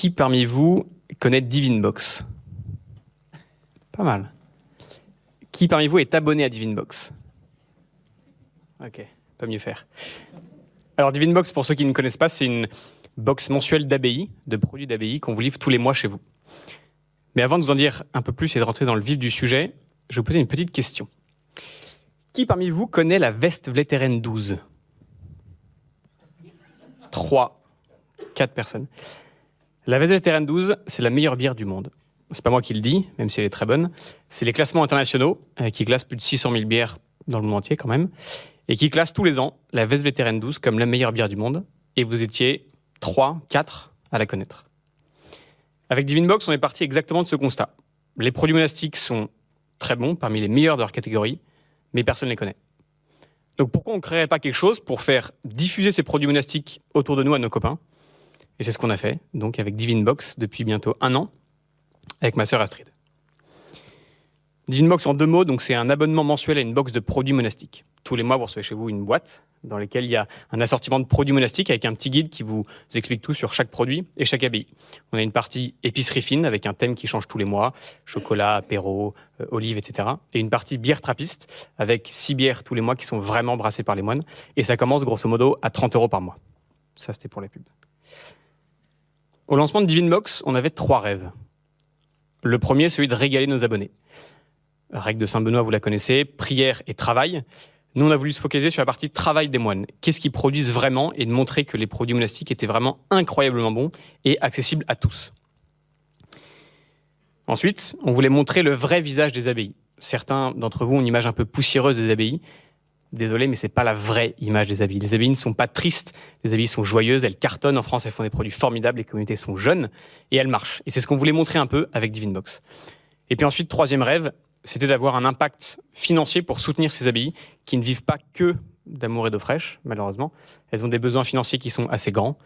Qui parmi vous connaît Divinbox? Pas mal. Qui parmi vous est abonné à Divinbox? Ok, pas mieux faire. Alors Divinbox, pour ceux qui ne connaissent pas, c'est une box mensuelle d'ABI, de produits d'ABI qu'on vous livre tous les mois chez vous. Mais avant de vous en dire un peu plus et de rentrer dans le vif du sujet, je vais vous poser une petite question. Qui parmi vous connaît la Westvleteren 12? 3, 4 personnes. La Westvleteren 12, c'est la meilleure bière du monde. C'est pas moi qui le dis, même si elle est très bonne. C'est les classements internationaux qui classent plus de 600 000 bières dans le monde entier quand même, et qui classent tous les ans la Westvleteren 12 comme la meilleure bière du monde. Et vous étiez 3, 4 à la connaître. Avec Divinbox, on est parti exactement de ce constat. Les produits monastiques sont très bons, parmi les meilleurs de leur catégorie, mais personne ne les connaît. Donc pourquoi on ne créerait pas quelque chose pour faire diffuser ces produits monastiques autour de nous à nos copains? Et c'est ce qu'on a fait, donc avec Divinbox depuis bientôt 1 an, avec ma sœur Astrid. Divinbox en 2 mots, donc c'est un abonnement mensuel à une box de produits monastiques. Tous les mois, vous recevez chez vous une boîte dans laquelle il y a un assortiment de produits monastiques avec un petit guide qui vous explique tout sur chaque produit et chaque abbaye. On a une partie épicerie fine avec un thème qui change tous les mois, chocolat, apéro, olives, etc. Et une partie bière trappiste avec 6 bières tous les mois qui sont vraiment brassées par les moines. Et ça commence grosso modo à 30 € par mois. Ça, c'était pour la pub. Au lancement de Divinbox, on avait 3 rêves. Le premier, celui de régaler nos abonnés. La règle de Saint-Benoît, vous la connaissez, prière et travail. Nous, on a voulu se focaliser sur la partie travail des moines. Qu'est-ce qu'ils produisent vraiment et de montrer que les produits monastiques étaient vraiment incroyablement bons et accessibles à tous. Ensuite, on voulait montrer le vrai visage des abbayes. Certains d'entre vous ont une image un peu poussiéreuse des abbayes. Désolé, mais ce n'est pas la vraie image des abbayes. Les abbayes ne sont pas tristes, les abbayes sont joyeuses, elles cartonnent. En France, elles font des produits formidables, les communautés sont jeunes et elles marchent. Et c'est ce qu'on voulait montrer un peu avec Divinbox. Et puis ensuite, troisième rêve, c'était d'avoir un impact financier pour soutenir ces abbayes qui ne vivent pas que d'amour et d'eau fraîche, malheureusement. Elles ont des besoins financiers qui sont assez grands.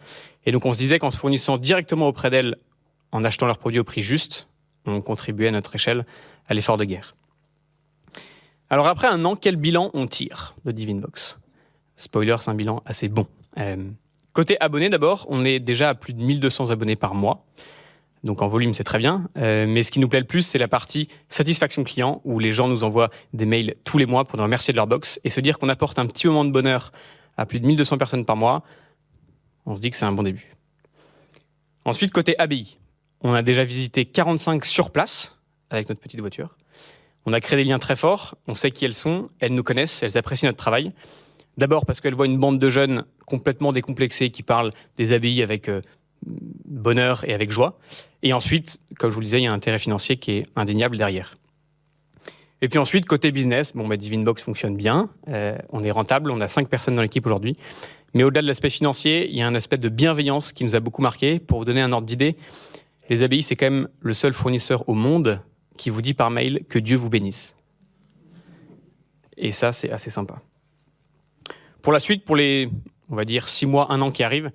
Et donc on se disait qu'en se fournissant directement auprès d'elles, en achetant leurs produits au prix juste, on contribuait à notre échelle à l'effort de guerre. Alors après 1 an, quel bilan on tire de Divinbox? Spoiler, c'est un bilan assez bon. Côté abonnés d'abord, on est déjà à plus de 1200 abonnés par mois. Donc en volume, c'est très bien. Mais ce qui nous plaît le plus, c'est la partie satisfaction client, où les gens nous envoient des mails tous les mois pour nous remercier de leur box et se dire qu'on apporte un petit moment de bonheur à plus de 1200 personnes par mois. On se dit que c'est un bon début. Ensuite, côté abbaye, on a déjà visité 45 sur place avec notre petite voiture. On a créé des liens très forts, on sait qui elles sont, elles nous connaissent, elles apprécient notre travail. D'abord parce qu'elles voient une bande de jeunes complètement décomplexés qui parlent des abbayes avec bonheur et avec joie. Et ensuite, comme je vous le disais, il y a un intérêt financier qui est indéniable derrière. Et puis ensuite, côté business, Divinbox fonctionne bien, on est rentable, on a 5 personnes dans l'équipe aujourd'hui. Mais au-delà de l'aspect financier, il y a un aspect de bienveillance qui nous a beaucoup marqué. Pour vous donner un ordre d'idée, les abbayes, c'est quand même le seul fournisseur au monde qui vous dit par mail que Dieu vous bénisse. Et ça, c'est assez sympa. Pour la suite, pour les, on va dire, 6 mois, 1 an qui arrivent,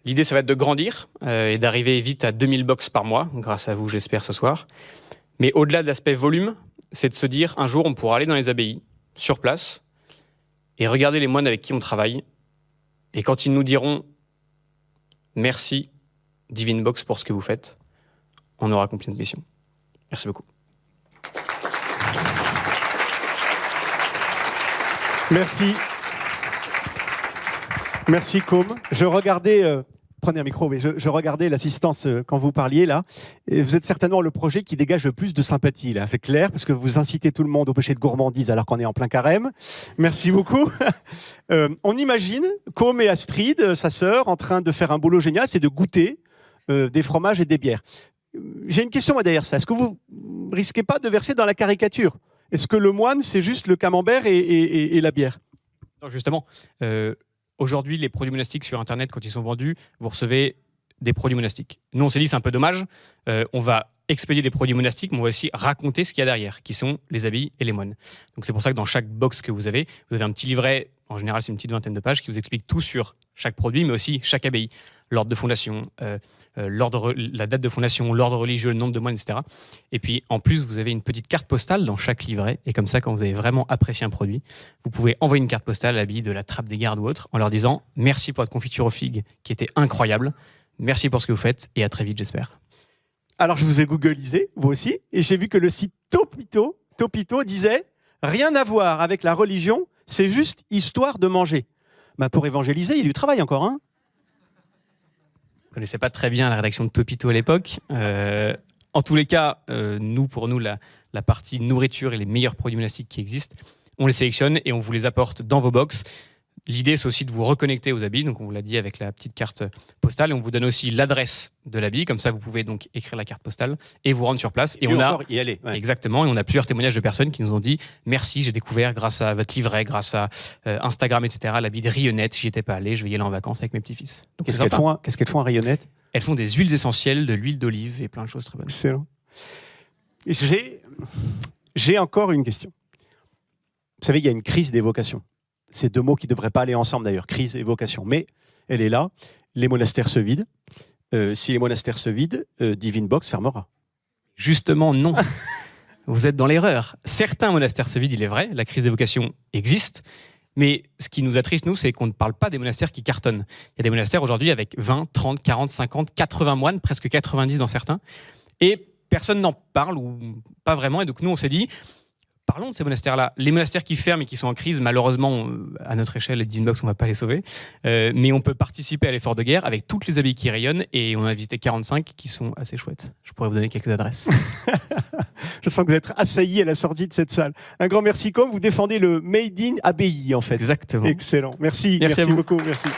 l'idée, ça va être de grandir et d'arriver vite à 2000 box par mois, grâce à vous, j'espère, ce soir. Mais au-delà de l'aspect volume, c'est de se dire, un jour, on pourra aller dans les abbayes, sur place, et regarder les moines avec qui on travaille. Et quand ils nous diront « Merci, Divinbox, pour ce que vous faites », on aura accompli notre mission. Merci beaucoup. Merci. Merci, Com. Je regardais, prenez un micro, mais je regardais l'assistance quand vous parliez là. Et vous êtes certainement le projet qui dégage le plus de sympathie là. C'est clair, parce que vous incitez tout le monde au péché de gourmandise alors qu'on est en plein carême. Merci beaucoup. On imagine Com et Astrid, sa sœur, en train de faire un boulot génial, c'est de goûter des fromages et des bières. J'ai une question derrière ça. Est-ce que vous risquez pas de verser dans la caricature? Est-ce que le moine, c'est juste le camembert et la bière? Non, justement, aujourd'hui, les produits monastiques sur Internet, quand ils sont vendus, vous recevez des produits monastiques. Nous, on s'est dit, c'est un peu dommage. On va expédier des produits monastiques, mais on va aussi raconter ce qu'il y a derrière, qui sont les abbayes et les moines. Donc c'est pour ça que dans chaque box que vous avez un petit livret, en général c'est une petite 20aine de pages, qui vous explique tout sur chaque produit, mais aussi chaque abbaye, l'ordre de fondation, la date de fondation, l'ordre religieux, le nombre de moines, etc. Et puis en plus, vous avez une petite carte postale dans chaque livret, et comme ça, quand vous avez vraiment apprécié un produit, vous pouvez envoyer une carte postale à l'abbaye de la Trappe des Gardes ou autre, en leur disant « Merci pour votre confiture aux figues, qui était incroyable ». Merci pour ce que vous faites et à très vite, j'espère. Alors, je vous ai googlisé, vous aussi, et j'ai vu que le site Topito disait « Rien à voir avec la religion, c'est juste histoire de manger ». Bah, pour évangéliser, il y a du travail encore, hein. Je ne connaissais pas très bien la rédaction de Topito à l'époque. En tous les cas, pour nous, la partie nourriture et les meilleurs produits monastiques qui existent, on les sélectionne et on vous les apporte dans vos box. L'idée, c'est aussi de vous reconnecter aux habits. Donc, on vous l'a dit avec la petite carte postale. Et on vous donne aussi l'adresse de l'habit. Comme ça, vous pouvez donc écrire la carte postale et vous rendre sur place. Et on a y aller. Ouais. Exactement. Et on a plusieurs témoignages de personnes qui nous ont dit merci, j'ai découvert grâce à votre livret, grâce à Instagram, etc. L'habit de Rayonnette. J'y étais pas allé. Je vais y aller en vacances avec mes petits-fils. Qu'est-ce qu'elles font à Rayonnette? Elles font des huiles essentielles, de l'huile d'olive et plein de choses très bonnes. Excellent. J'ai encore une question. Vous savez, il y a une crise des vocations. C'est deux mots qui ne devraient pas aller ensemble d'ailleurs, crise et vocation. Mais elle est là. Les monastères se vident. Si les monastères se vident, Divine Box fermera. Justement, non. Vous êtes dans l'erreur. Certains monastères se vident, il est vrai. La crise des vocations existe. Mais ce qui nous attriste, nous, c'est qu'on ne parle pas des monastères qui cartonnent. Il y a des monastères aujourd'hui avec 20, 30, 40, 50, 80 moines, presque 90 dans certains. Et personne n'en parle, ou pas vraiment. Et donc nous, on s'est dit, parlons de ces monastères-là. Les monastères qui ferment et qui sont en crise, malheureusement, à notre échelle, les Divine Box, on ne va pas les sauver. Mais on peut participer à l'effort de guerre avec toutes les abbayes qui rayonnent. Et on a visité 45 qui sont assez chouettes. Je pourrais vous donner quelques adresses. Je sens que vous êtes assailli à la sortie de cette salle. Un grand merci. Comme vous défendez le Made in Abbaye, en fait. Exactement. Excellent. Merci à vous. beaucoup. Merci.